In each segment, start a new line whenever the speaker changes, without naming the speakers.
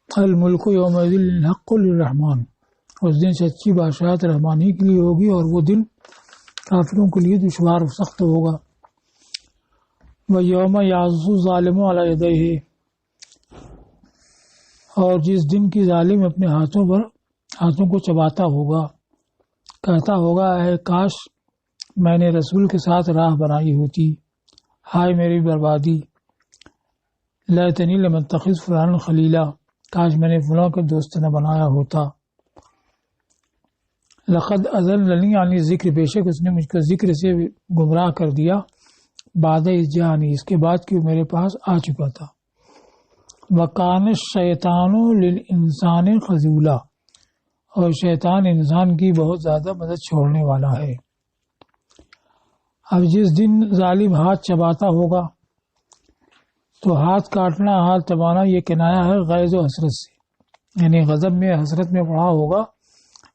الملک یومئذ الحق للرحمن، اس دن سچی بادشاہت رحمان ہی کے لیے ہوگی، اور وہ دن کافروں کے لیے دشوار و سخت ہوگا۔ وَيَوْمَ يَعَضُّ الظَّالِمُ عَلَى يَدَيْهِ، اور جس دن کی ظالم اپنے ہاتھوں کو چباتا ہوگا، کہتا ہوگا اے کاش میں نے رسول کے ساتھ راہ بنائی ہوتی، ہائے میری بربادی، لیتنی لم اتخذ فلانا خلیلا، کاش میں نے فلاں کو دوست نہ بنایا ہوتا۔ لقد اضلنی عن الذکر، بے شک اس نے مجھ کو ذکر سے گمراہ کر دیا، بعد اذ جاءنی، اس کے بعد کہ وہ میرے پاس آ چکا تھا۔ وکان الشیطان للانسان خذولا، اور شیطان انسان کی بہت زیادہ مدد چھوڑنے والا ہے۔ اب جس دن ظالم ہاتھ چباتا ہوگا، تو ہاتھ کاٹنا، ہاتھ چبانا یہ کنایا ہے غیظ و حسرت سے، یعنی غضب میں حسرت میں پڑا ہوگا،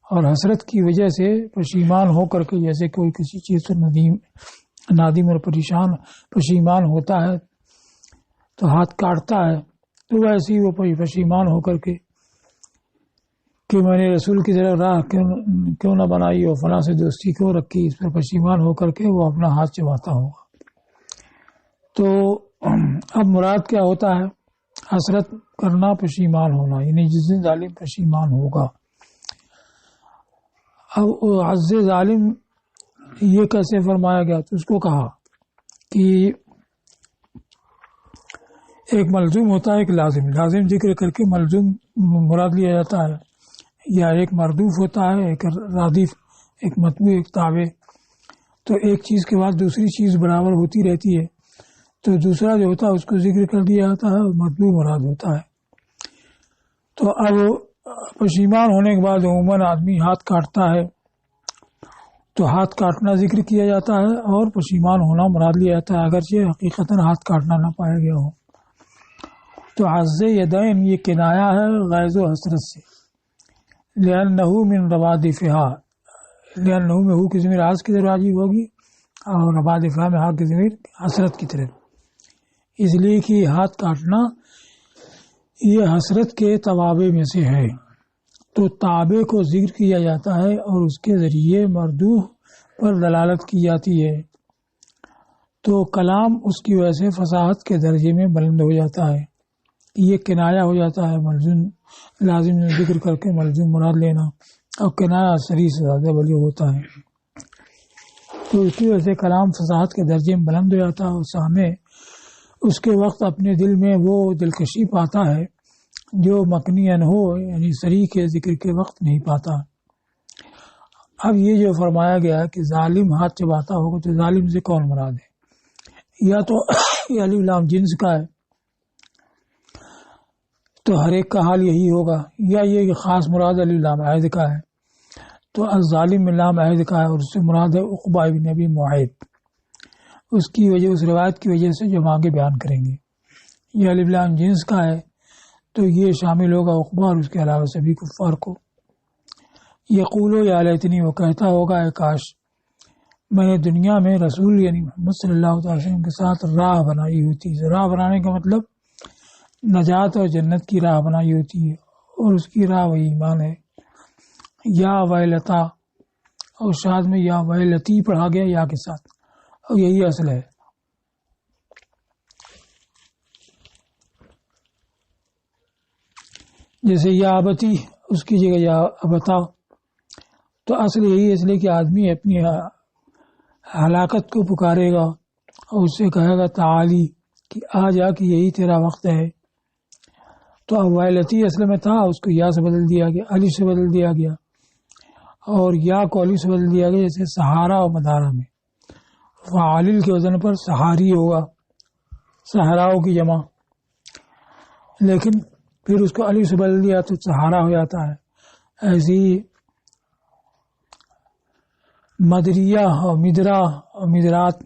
اور حسرت کی وجہ سے پشیمان ہو کر کے، جیسے کوئی کسی چیز سے نادم اور پشیمان ہوتا ہے تو ہاتھ کاٹتا ہے، تو ویسے ہی وہ پشیمان ہو کر کے کہ میں نے رسول کی طرف راہ کیوں نہ بنائی اور فلاں سے دوستی کیوں رکھی، اس پر پشیمان ہو کر کے وہ اپنا ہاتھ چباتا ہوگا۔ تو اب مراد کیا ہوتا ہے؟ حسرت کرنا، پشیمان ہونا، یعنی جس دن ظالم پشیمان ہوگا۔ اب عز ظالم یہ کیسے فرمایا گیا؟ تو اس کو کہا کہ ایک ملزوم ہوتا ہے، ایک لازم ذکر کر کے ملزوم مراد لیا جاتا ہے، یا ایک مردوف ہوتا ہے، ایک رادف، ایک متبوع، ایک تابع۔ تو ایک چیز کے بعد دوسری چیز برابر ہوتی رہتی ہے، تو دوسرا جو ہوتا ہے اس کو ذکر کر دیا جاتا ہے، متبوع مراد ہوتا ہے۔ تو اب پشیمان ہونے کے بعد عموماً آدمی ہاتھ کاٹتا ہے، تو ہاتھ کاٹنا ذکر کیا جاتا ہے اور پشیمان ہونا مراد لیا جاتا ہے، اگرچہ حقیقتاً ہاتھ کاٹنا نہ پایا گیا ہو۔ تو عز یدین یہ کنایا ہے غیظ و حسرت سے، لأنہ من ربادفها، لأنہ میں ہو کی ضمیر عز کی طرف راجع ہوگی، اور ربادفها میں ہا کی ضمیر حسرت کی طرف، اس لیے کہ ہاتھ کاٹنا یہ حسرت کے توابع میں سے ہے۔ تو تابع کو ذکر کیا جاتا ہے اور اس کے ذریعے مردوح پر دلالت کی جاتی ہے، تو کلام اس کی وجہ سے فصاحت کے درجے میں بلند ہو جاتا ہے، یہ کنایا ہو جاتا ہے، ملزوم لازم ذکر کر کے ملزوم مراد لینا، اور کنایا صریح سے زیادہ بلی ہوتا ہے، تو اس کی وجہ سے کلام فصاحت کے درجے میں بلند ہو جاتا ہے، اور سامع اس کے وقت اپنے دل میں وہ دلکشی پاتا ہے جو مکنین ہو، یعنی صریح کے ذکر کے وقت نہیں پاتا۔ اب یہ جو فرمایا گیا کہ ظالم ہاتھ چباتا ہوگا، تو ظالم سے کون مراد ہے؟ یا تو یہ الف لام جنس کا ہے، تو ہر ایک کا حال یہی ہوگا، یا یہ کہ خاص مراد الف لام عہد کا ہے، تو الظالم میں لام عہد کا ہے، اور اس سے مراد ہے عقبہ بن ابی معیط، اس کی وجہ، اس روایت کی وجہ سے جو ہم آگے بیان کریں گے۔ یہ الف لام جنس کا ہے، تو یہ شامل ہوگا عقبہ اور اس کے علاوہ سبھی کفار کو۔ یقولو یا لیتنی، وہ کہتا ہوگا اے کاش میں نے دنیا میں رسول یعنی محمد صلی اللہ علیہ وسلم کے ساتھ راہ بنائی ہوتی۔ راہ بنانے کا مطلب نجات اور جنت کی راہ بنائی ہوتی ہے، اور اس کی راہ وہی ایمان ہے۔ یا ویلتا، اور شاد میں یا ویلتی پڑھا گیا یا کے ساتھ، اور یہی اصل ہے۔ جیسے یا ابتی، اس کی جگہ یا ابتا، تو اصل یہی ہے، اس لیے کہ آدمی اپنی ہلاکت کو پکارے گا اور اس سے کہے گا تعالی، کہ آ جا کہ یہی تیرا وقت ہے۔ تو اب ویلتی اصل میں تھا، اس کو یا سے بدل دیا گیا، علی سے بدل دیا گیا، اور یا کو علی سے بدل دیا گیا، جیسے سہارا اور مدارہ میں فعالل کے وزن پر سہاری ہوگا، صحراؤں کی جمع، لیکن پھر اس کو علی سے بدل دیا تو سہارا ہو جاتا ہے۔ ایسی مدریہ اور مدرا اور مدرات،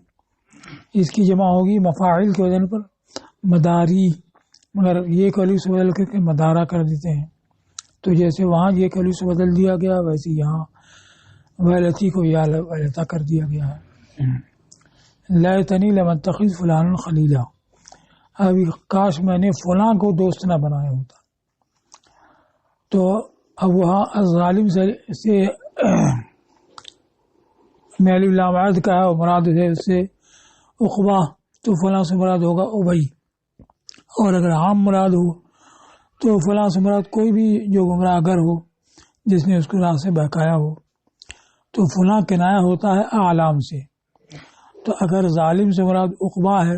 اس کی جمع ہوگی مفاعل کے وزن پر مداری، مگر یہ کلی سے بدل کر کے مدارہ کر دیتے ہیں، تو جیسے وہاں یہ کلی سے بدل دیا گیا، ویسے یہاں ویلتی کو یا ویلتا کر دیا گیا ہے۔ لیتنی لم اتخذ فلانا خلیلا، ابھی کاش میں نے فلاں کو دوست نہ بنایا ہوتا، تو اب وہاں ظالم سے میل لامعد کا ہے اور مراد ہے اس سے عقبہ، تو فلاں سے مراد ہوگا ابئی. اور اگر عام مراد ہو تو فلاں سے مراد کوئی بھی جو گمراہ گر ہو جس نے اس کو راہ سے بہکایا ہو. تو فلاں کنایا ہوتا ہے اعلام سے. تو اگر ظالم سے مراد عقبہ ہے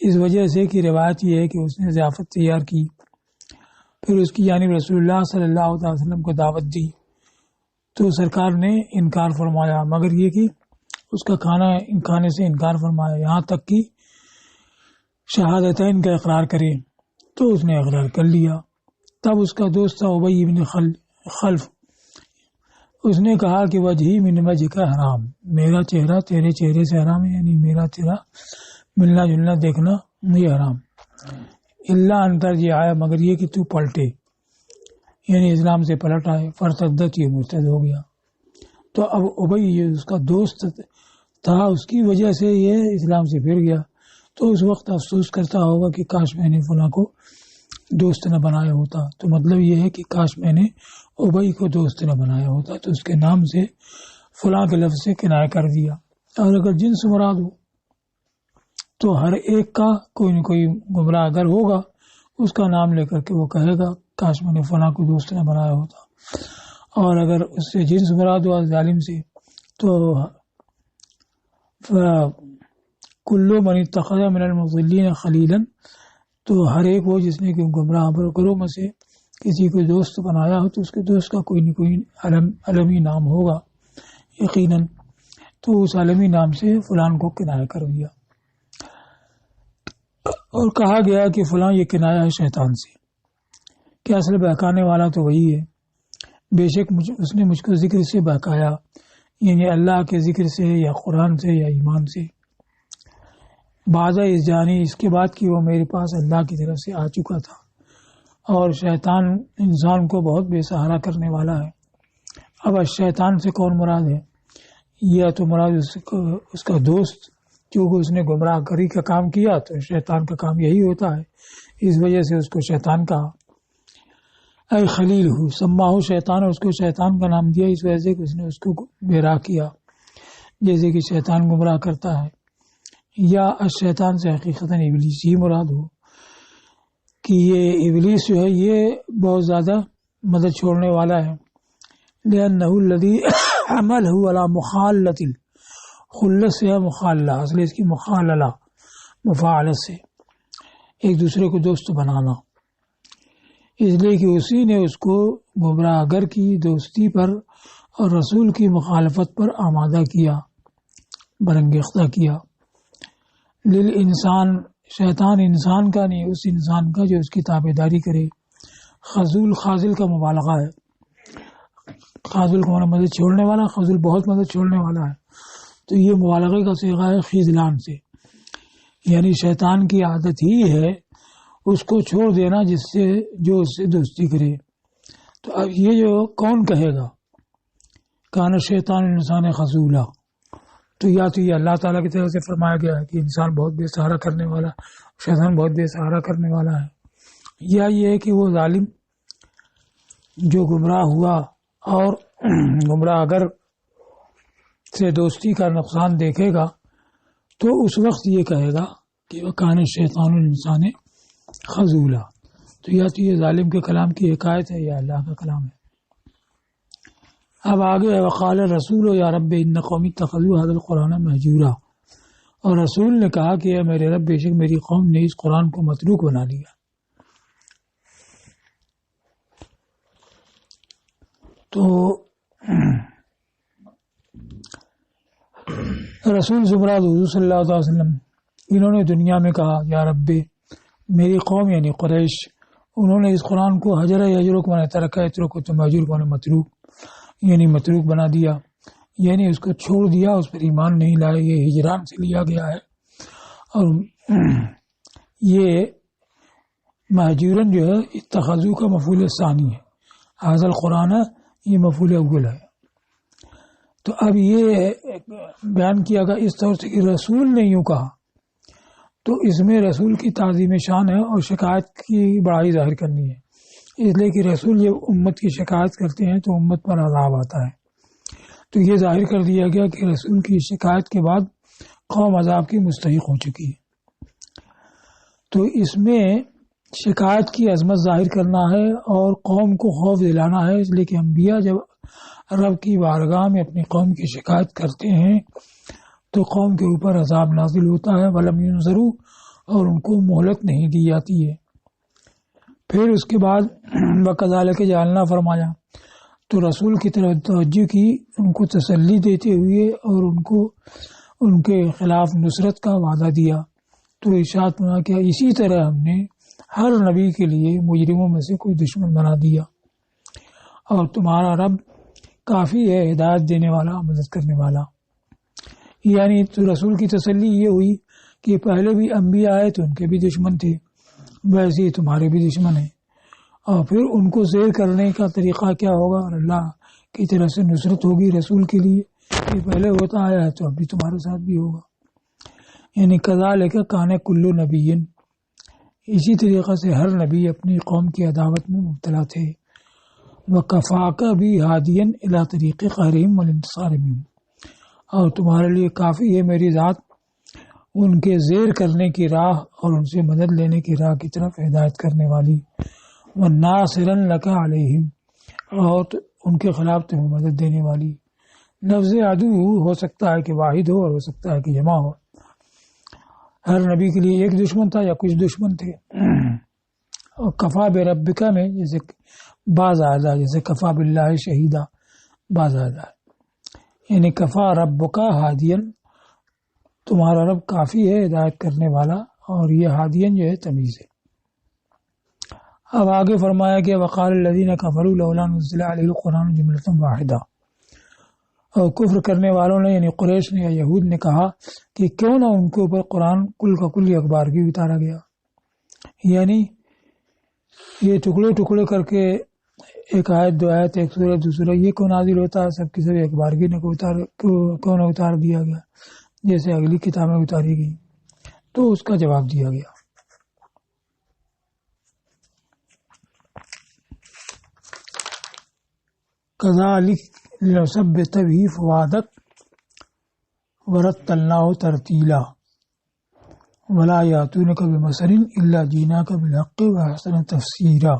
اس وجہ سے کہ روایت یہ ہے کہ اس نے ضیافت تیار کی، پھر اس کی یعنی رسول اللہ صلی اللہ علیہ وسلم کو دعوت دی، تو سرکار نے انکار فرمایا، مگر یہ کہ اس کا کھانے سے انکار فرمایا، یہاں تک کہ شہادتین کا اقرار کرے. تو اس نے اقرار کر لیا. تب اس کا دوست تھا ابی بن خلف. اس نے کہا کہ وجہی من وجہ کا حرام، میرا چہرہ تیرے چہرے سے حرام ہے، یعنی میرا تیرا ملنا جلنا دیکھنا یہ حرام. اللہ انتر یہ آیا، مگر یہ کہ تو پلٹے، یعنی اسلام سے پلٹ آئے. فرتدت، یہ مرتد ہو گیا. تو اب ابی یہ اس کا دوست تھا، اس کی وجہ سے یہ اسلام سے پھر گیا. تو اس وقت افسوس کرتا ہوگا کہ کاش میں نے فلاں کو دوست نہ بنایا ہوتا. تو مطلب یہ ہے کہ کاش میں نے ابئی کو دوست نہ بنایا ہوتا، تو اس کے نام سے فلاں کے لفظ سے کنایہ کر دیا. اور اگر جنس مراد ہو تو ہر ایک کا کوئی نہ کوئی گمراہ اگر ہوگا اس کا نام لے کر کے وہ کہے گا کاش میں نے فلاں کو دوست نہ بنایا ہوتا. اور اگر اس سے جنس مراد ہوا ظالم سے تو کلو من اتخذ من المضلین خلیلا، تو ہر ایک وہ جس نے کہ گمراہ برکروں میں سے کسی کو دوست بنایا ہو تو اس کے دوست کا کوئی نہ کوئی عالمی نام ہوگا یقیناً. تو اس عالمی نام سے فلان کو کنایہ کر دیا اور کہا گیا کہ فلاں یہ کنایہ ہے شیطان سے، کہ اصل بہکانے والا تو وہی ہے. بے شک اس نے مجھ کو ذکر سے بہکایا، یعنی اللہ کے ذکر سے یا قرآن سے یا ایمان سے. بعض اس جانی، اس کے بعد کہ وہ میرے پاس اللہ کی طرف سے آ چکا تھا. اور شیطان انسان کو بہت بے سہارا کرنے والا ہے. اب شیطان سے کون مراد ہے؟ یا تو مراد اس کا دوست، کیونکہ اس نے گمراہ گری کا کام کیا تو شیطان کا کام یہی ہوتا ہے، اس وجہ سے اس کو شیطان کہا. اے خلیل ہو سما ہو شیطان، اس کو شیطان کا نام دیا اس وجہ سے کہ اس نے اس کو گمراہ کیا، جیسے کہ شیطان گمراہ کرتا ہے. یا شیطان سے حقیقتاً ابلیس ہی مراد ہو کہ یہ ابلیس جو ہے یہ بہت زیادہ مدد چھوڑنے والا ہے. لأنه الذي عمله على مخالة، خلت سے ہے مخاللہ، اصل اس کی مخاللہ مفاعلت سے ایک دوسرے کو دوست بنانا، اس لیے کہ اسی نے اس کو گمراہ گر کی دوستی پر اور رسول کی مخالفت پر آمادہ کیا، برانگیختہ کیا. للانسان، شیطان انسان کا نہیں، اس انسان کا جو اس کی تابع داری کرے. خذول خاذل کا مبالغہ ہے، خاذل کو مدد چھوڑنے والا، خذول بہت مدد چھوڑنے والا ہے. تو یہ مبالغے کا صیغہ ہے خذلان سے، یعنی شیطان کی عادت ہی ہے اس کو چھوڑ دینا جس سے جو اس سے دوستی کرے. تو اب یہ جو کون کہے گا کان شیطان انسان خذولا، تو یا تو یہ اللہ تعالیٰ کی طرف سے فرمایا گیا ہے کہ انسان بہت بے سہارا کرنے والا، شیطان بہت بے سہارا کرنے والا ہے، یا یہ ہے کہ وہ ظالم جو گمراہ ہوا اور گمراہ اگر سے دوستی کا نقصان دیکھے گا تو اس وقت یہ کہے گا کہ وہ کان شیطان انسان خذولا. تو یا تو یہ ظالم کے کلام کی حکایت ہے یا اللہ کا کلام ہے. اب آگے وقال رسول یا رب ان قومی اتخذوا هذا القرآن مہجورا، اور رسول نے کہا کہ اے میرے رب بے شک میری قوم نے اس قرآن کو متروک بنا لیا. تو رسول زمراد حضور صلی اللہ علیہ وسلم انہوں نے دنیا میں کہا یا رب، میری قوم یعنی قریش، انہوں نے اس قرآن کو یجرک مانے ترک یترک تو مہجور مانے متروک، یعنی متروک بنا دیا، یعنی اس کو چھوڑ دیا، اس پر ایمان نہیں لائے. یہ ہجران سے لیا گیا ہے. اور یہ مہجورن جو ہے اتخذو کا مفعول ثانی ہے، حاضر القرآن یہ مفعول اول ہے. تو اب یہ بیان کیا گیا اس طور سے کہ رسول نے یوں کہا، تو اس میں رسول کی تعظیم شان ہے اور شکایت کی بڑائی ظاہر کرنی ہے اس لیے کہ رسول جب امت کی شکایت کرتے ہیں تو امت پر عذاب آتا ہے. تو یہ ظاہر کر دیا گیا کہ رسول کی شکایت کے بعد قوم عذاب کی مستحق ہو چکی ہے. تو اس میں شکایت کی عظمت ظاہر کرنا ہے اور قوم کو خوف دلانا ہے. اس لیے کہ انبیاء جب رب کی بارگاہ میں اپنی قوم کی شکایت کرتے ہیں تو قوم کے اوپر عذاب نازل ہوتا ہے. ولم ينظروا، اور ان کو مہلت نہیں دی جاتی ہے. پھر اس کے بعد وَكَذَلِكَ جَعَلْنَا فرمایا تو رسول کی طرف توجہ کی، ان کو تسلی دیتے ہوئے اور ان کو ان کے خلاف نصرت کا وعدہ دیا. تو ارشاد فرمایا کہ اسی طرح ہم نے ہر نبی کے لیے مجرموں میں سے کوئی دشمن بنا دیا، اور تمہارا رب کافی ہے ہدایت دینے والا، مدد کرنے والا. یعنی تو رسول کی تسلی یہ ہوئی کہ پہلے بھی انبیاء آئے تو ان کے بھی دشمن تھے، ویسے ہی تمہارے بھی دشمن ہیں. اور پھر ان کو زیر کرنے کا طریقہ کیا ہوگا؟ اور اللہ کی طرف سے نصرت ہوگی رسول کے لیے. یہ پہلے ہوتا آیا ہے تو اب بھی تمہارے ساتھ بھی ہوگا. یعنی کذالک کان کل نبی، اسی طریقے سے ہر نبی اپنی قوم کی عداوت میں مبتلا تھے. وکفاک بھی ہادین الی طریق قہرہم والانتصار منہم، اور تمہارے لیے کافی ہے میری ذات ان کے زیر کرنے کی راہ اور ان سے مدد لینے کی راہ کی طرف ہدایت کرنے والی. وَنَاصِرًا لَكَ عَلَيْهِمْ، اور ان کے خلاف تمہیں مدد دینے والی. لفظ عدو ہو سکتا ہے کہ واحد ہو اور ہو سکتا ہے کہ جمع ہو. ہر نبی کے لیے ایک دشمن تھا یا کچھ دشمن تھے. اور کفا بربک میں جیسے بعض آیات جیسے کفا باللہ شہیدہ، بعض آیات یعنی کفا ربک ہادین، تمہارا رب کافی ہے ہدایت کرنے والا. اور یہ ہادین جو ہے تمیز ہے. اب آگے فرمایا کہ وقال الذین کفروا لولا نزل علیہ القرآن جملۃ واحدہ، اور کفر کرنے والوں نے یعنی قریش نے یا یہود نے کہا کہ کیوں نہ ان کے اوپر قرآن کل کا کل اخبار بھی اتارا گیا. یعنی یہ ٹکڑے ٹکڑے کر کے ایک آیت دو آیت ایک سورہ دوسرا یہ کیوں نازل ہوتا ہے؟ سب کی سب اخبار کی کیوں نہ اتار دیا گیا جیسے اگلی کتابیں اتاری گئی؟ تو اس کا جواب دیا گیا. کذالک لنثبت به فؤادک ورتلناه ترتیلا ولا یاتونک بمثل الا جئناک بالحق واحسن تفسیرا.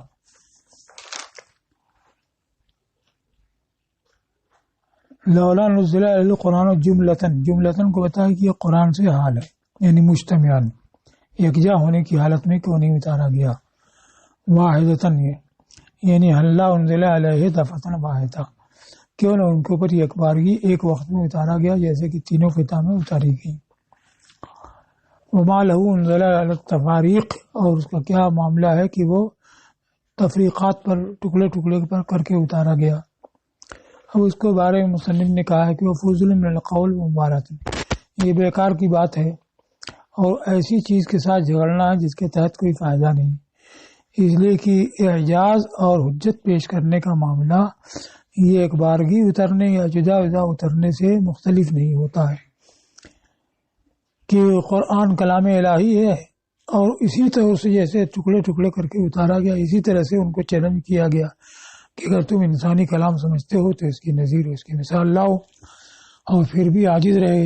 لولا نزل علیہ القرآن جملتاً کو بتایا کہ یہ قرآن سے حال ہے، یعنی مجتمعاً یکجا ہونے کی حالت میں کیوں نہیں اتارا گیا. واحدتاً یعنی حلہ انزل علیہ دفعتاً واحدہ، کیوں نہ ان کے اوپر ایک بارگی ایک وقت میں اتارا گیا جیسے کہ تینوں کتابیں اتاری گئیں. وما لہ انزل علی التفاریق، اور اس کا کیا معاملہ ہے کہ وہ تفریقات پر ٹکڑے ٹکڑے پر کر کے اتارا گیا. اب اس کے بارے میں مصنف نے کہا ہے کہ وہ فضل من القول مبارک، یہ بیکار کی بات ہے اور ایسی چیز کے ساتھ جھگڑنا ہے جس کے تحت کوئی فائدہ نہیں. اس لیے کہ اعجاز اور حجت پیش کرنے کا معاملہ یہ ایک بارگی اترنے یا جدا جدا اترنے سے مختلف نہیں ہوتا ہے کہ قرآن کلام الہی ہے اور اسی طرح سے جیسے ٹکڑے ٹکڑے کر کے اتارا گیا اسی طرح سے ان کو چیلنج کیا گیا کہ اگر تم انسانی کلام سمجھتے ہو تو اس کی نظیر اس کی مثال لاؤ، اور پھر بھی عاجز رہے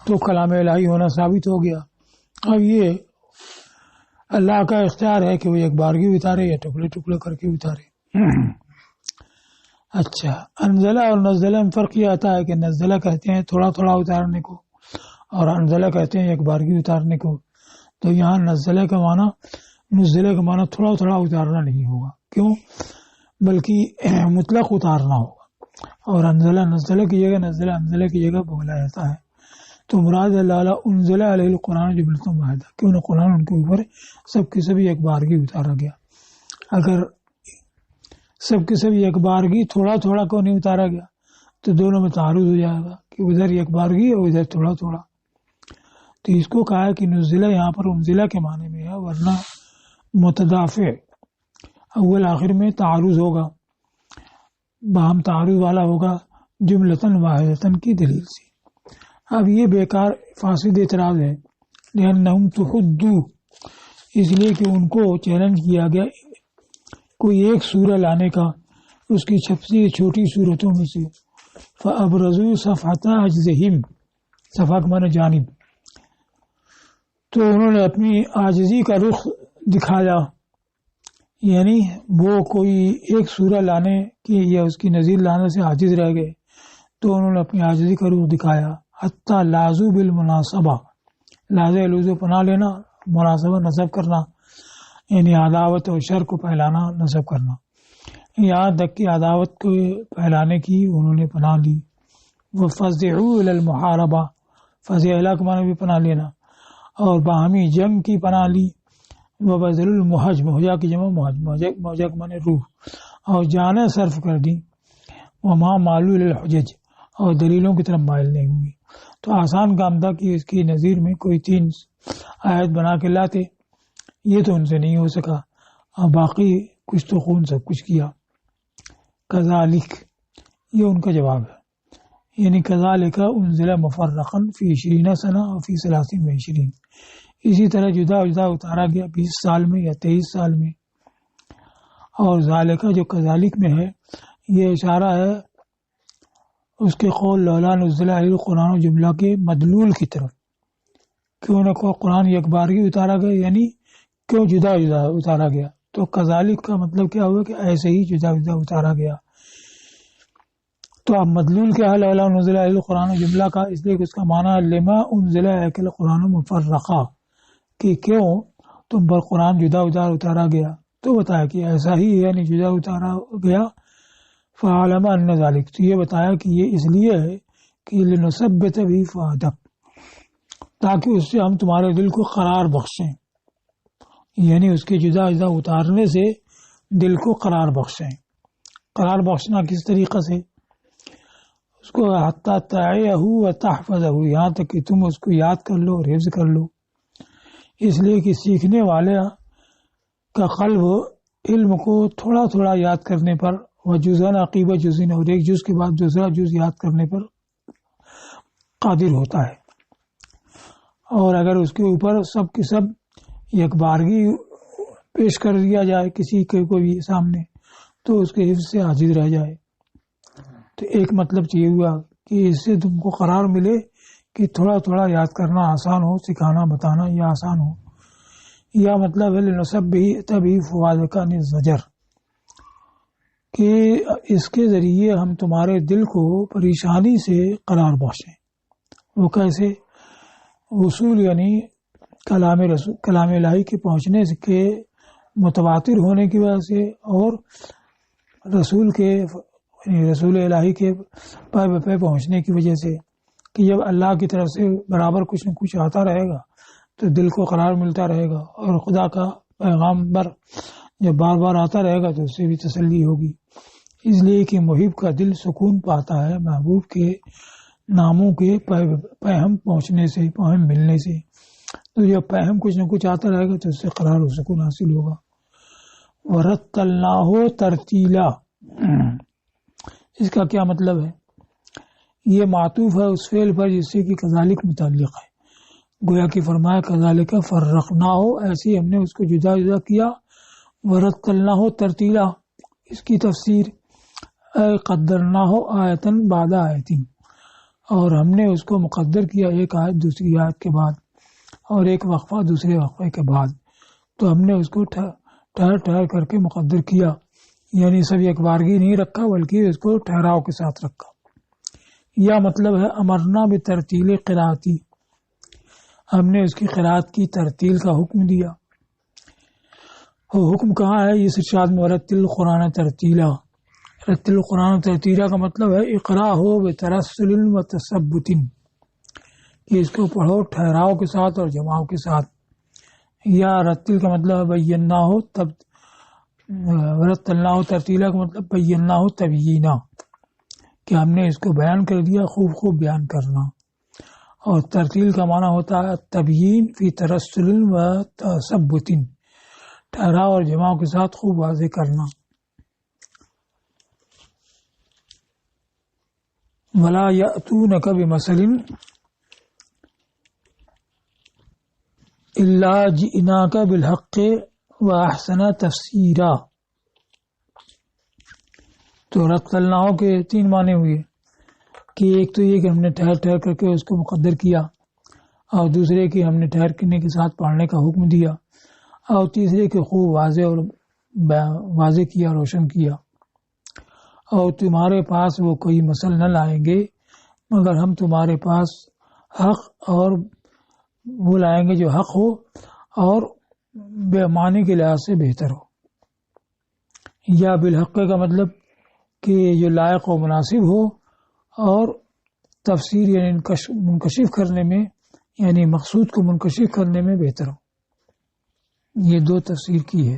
تو کلام الہی ہونا ثابت ہو گیا. اب یہ اللہ کا اختیار ہے کہ وہ ایک بارگی اتارے یا ٹکڑے ٹکڑے کر کے اتارے. اچھا، انزلہ اور نزلہ میں فرق یہ آتا ہے کہ نزلہ کہتے ہیں تھوڑا تھوڑا اتارنے کو اور انزلہ کہتے ہیں ایک بارگی اتارنے کو. تو یہاں نزلہ کا معنی تھوڑا تھوڑا اتارنا نہیں ہوگا، کیوں؟ بلکہ مطلق اتارنا ہوگا. اور نزلہ کی جگہ انزلہ کی جگہ بولا جاتا ہے. تو مراد اللہ انزل علیہ القرآن جملۃ واحدہ، کیوں نہ قرآن ان کے اوپر سب کی سبھی ایک بارگی اتارا گیا. اگر سب کی سبھی ایک بارگی تھوڑا تھوڑا کیوں نہیں اتارا گیا تو دونوں میں تعارض ہو جائے گا کہ ادھر ایک بارگی اور ادھر تھوڑا تھوڑا. تو اس کو کہا ہے کہ نزلہ یہاں پر انزلہ کے معنی میں ہے، ورنہ متدافع اول آخر میں تعارض ہوگا، باہم تعارض والا ہوگا جملتاً واحدتاً کی دلیل سے. اب یہ بیکار فاسد اعتراض ہے، لأنہم تحدوا، اس لیے کہ ان کو چیلنج کیا گیا کوئی ایک سورہ لانے کا اس کی چھپسی چھوٹی صورتوں میں سے، فَأَبْرَزُوا صَفْحَةَ عَجْزِهِمْ، صفحہ کے معنی جانب، تو انہوں نے اپنی عاجزی کا رخ دکھایا، یعنی وہ کوئی ایک سورہ لانے کی یا اس کی نظیر لانے سے عاجز رہ گئے تو انہوں نے اپنی عاجزی کا رخ دکھایا، حتیٰ لازو بالمناسبہ، لاز لوزو پناہ لینا، مناسبہ نصب کرنا، یعنی عداوت اور شر کو پھیلانا، نصب کرنا، یہاں تک کہ عداوت کو پھیلانے کی انہوں نے پناہ لی۔ وَفَزِعُوا إِلَى الْمُحَارَبَةِ، فزع کے معنی بھی پناہ لینا، اور باہمی جنگ کی پناہ لی۔ وَبَذْلُ الْمُحَجْ، مہجہ کی جمع مہجہ کے معنی روح، اور جانیں صرف کر دی۔ وَمَا مَالُوا إِلَى الْحُجَجِ، اور دلیلوں کی طرف مائل نہیں ہوئی۔ تو آسان کام تھا کہ اس کی نظیر میں کوئی 3 آیت بنا کے لاتے، یہ تو ان سے نہیں ہو سکا، اور باقی کچھ تو خون سب کچھ کیا۔ کذالک، یہ ان کا جواب ہے، یعنی کذالک انزل مفرقا فی 20 سنہ اور فی 30 اسی طرح جدا جدا اتارا گیا 20 سال میں یا 23 سال میں۔ اور ذالکہ جو کذالک میں ہے یہ اشارہ ہے اس کے قول لولا نزل علی القرآن جملہ کے مدلول کی طرف، کیوں نہ کو قرآن یک بارگی اتارا گیا، یعنی کیوں جدا جدا اتارا گیا۔ تو کذالک کا مطلب کیا ہوا کہ ایسے ہی جدا جدا اتارا گیا۔ تو اب مدلول کیا ہے لولا نزل علی القرآن جملہ کا، اس لیے کہ اس کا معنی لما انزل علیک القرآن مفرقا، کہ کیوں تم پر قرآن جدا جدا اتارا گیا، تو بتایا کہ ایسا ہی یعنی جدا اتارا گیا۔ فعلم ان ذالک، تو یہ بتایا کہ یہ اس لیے ہے کہ لنثبت بھی فؤادک، تاکہ اس سے ہم تمہارے دل کو قرار بخشیں، یعنی اس کے جدا جدا اتارنے سے دل کو قرار بخشیں۔ قرار بخشنا کس طریقے سے؟ اس کو حتی تعیہ و تحفظہ، یہاں تک کہ تم اس کو یاد کر لو اور حفظ کر لو، اس لیے کہ سیکھنے والے کا قلب علم کو تھوڑا تھوڑا یاد کرنے پر و جزاً عقیبہ جزین، اور ایک جز کے بعد دوسرا جز یاد کرنے پر قادر ہوتا ہے۔ اور اگر اس کے اوپر سب کے سب یک بارگی پیش کر دیا جائے کسی کے کو بھی سامنے تو اس کے حفظ سے عاجز رہ جائے۔ تو ایک مطلب یہ ہوا کہ اس سے تم کو قرار ملے کہ تھوڑا تھوڑا یاد کرنا آسان ہو، سکھانا بتانا یہ آسان ہو۔ یا مطلب ہے لنثبت فؤادک عن الزجر، کہ اس کے ذریعے ہم تمہارے دل کو پریشانی سے قرار بخشیں۔ وہ کیسے؟ وصول یعنی کلام الہی کے پہنچنے کے متواتر ہونے کی وجہ سے، اور رسول الہی کے پے بپے پہنچنے کی وجہ سے، کہ جب اللہ کی طرف سے برابر کچھ نہ کچھ آتا رہے گا تو دل کو قرار ملتا رہے گا، اور خدا کا پیغامبر جب بار بار آتا رہے گا تو اس سے بھی تسلی ہوگی۔ اس لیے کہ محب کا دل سکون پاتا ہے محبوب کے ناموں کے پہم پہنچنے سے، پہم ملنے سے۔ تو جب پہم کچھ نہ کچھ آتا رہے گا تو اس سے قرار و سکون حاصل ہوگا۔ وَرَتَّلْنَاهُ تَرْتِيلًا، اس کا کیا مطلب ہے؟ یہ معطوف ہے اس فعل پر جس سے کہ کذالک متعلق ہے، گویا کہ فرمایا کذالک فرقناہ، ایسے ہم نے اس کو جدا جدا کیا۔ وَرَتَّلْنَاهُ تَرْتِيلًا، اس کی تفسیر قدرناہ آیتن بعد آیتن، اور ہم نے اس کو مقدر کیا ایک آیت دوسری آیت کے بعد، اور ایک وقفہ دوسرے وقفے کے بعد۔ تو ہم نے اس کو ٹھہر ٹھہر کر کے مقدر کیا، یعنی سب ایک بارگی نہیں رکھا بلکہ اس کو ٹھہراؤ کے ساتھ رکھا۔ یا مطلب ہے امرنا بترتیل قراءتی، ہم نے اس کی قراءت کی ترتیل کا حکم دیا۔ وہ حکم کہاں ہے؟ اس ارشاد میں ورتل القرآن ترتیلا، رتل القرآن ترتیلا کا مطلب ہے اقرا ہو بترسل و تثبت، کہ اس کو پڑھو ٹھہراؤ کے ساتھ اور جماؤ کے ساتھ۔ یا رتل کا مطلب بینا ہو، تب ورتلنا ہو ترتیلا کا مطلب بینا ہو تبیینہ، کہ ہم نے اس کو بیان کر دیا، خوب خوب بیان کرنا۔ اور ترتیل کا معنی ہوتا ہے تبیین فی ترسل و تثبت، ٹھہراؤ اور جماؤ کے ساتھ خوب واضح کرنا۔ ولا یأتونک بمثل الا جئناک بالحق واحسن تفسیرا، تو رق الناؤ کے 3 معنی ہوئے کہ ایک تو یہ کہ ہم نے ٹھہر ٹھہر کر کے اس کو مقدر کیا، اور دوسرے کہ ہم نے ٹھہر کرنے کے ساتھ پڑھنے کا حکم دیا، اور تیسرے کہ خوب واضح کیا، روشن کیا. اور تمہارے پاس وہ کوئی مسل نہ لائیں گے مگر ہم تمہارے پاس حق اور وہ لائیں گے جو حق ہو اور بے معنی کے لحاظ سے بہتر ہو. یا بالحق کا مطلب کہ جو لائق و مناسب ہو اور تفسیر یعنی منکشف کرنے میں، یعنی مقصود کو منکشف کرنے میں بہتر ہو. یہ 2 تفسیر کی ہے.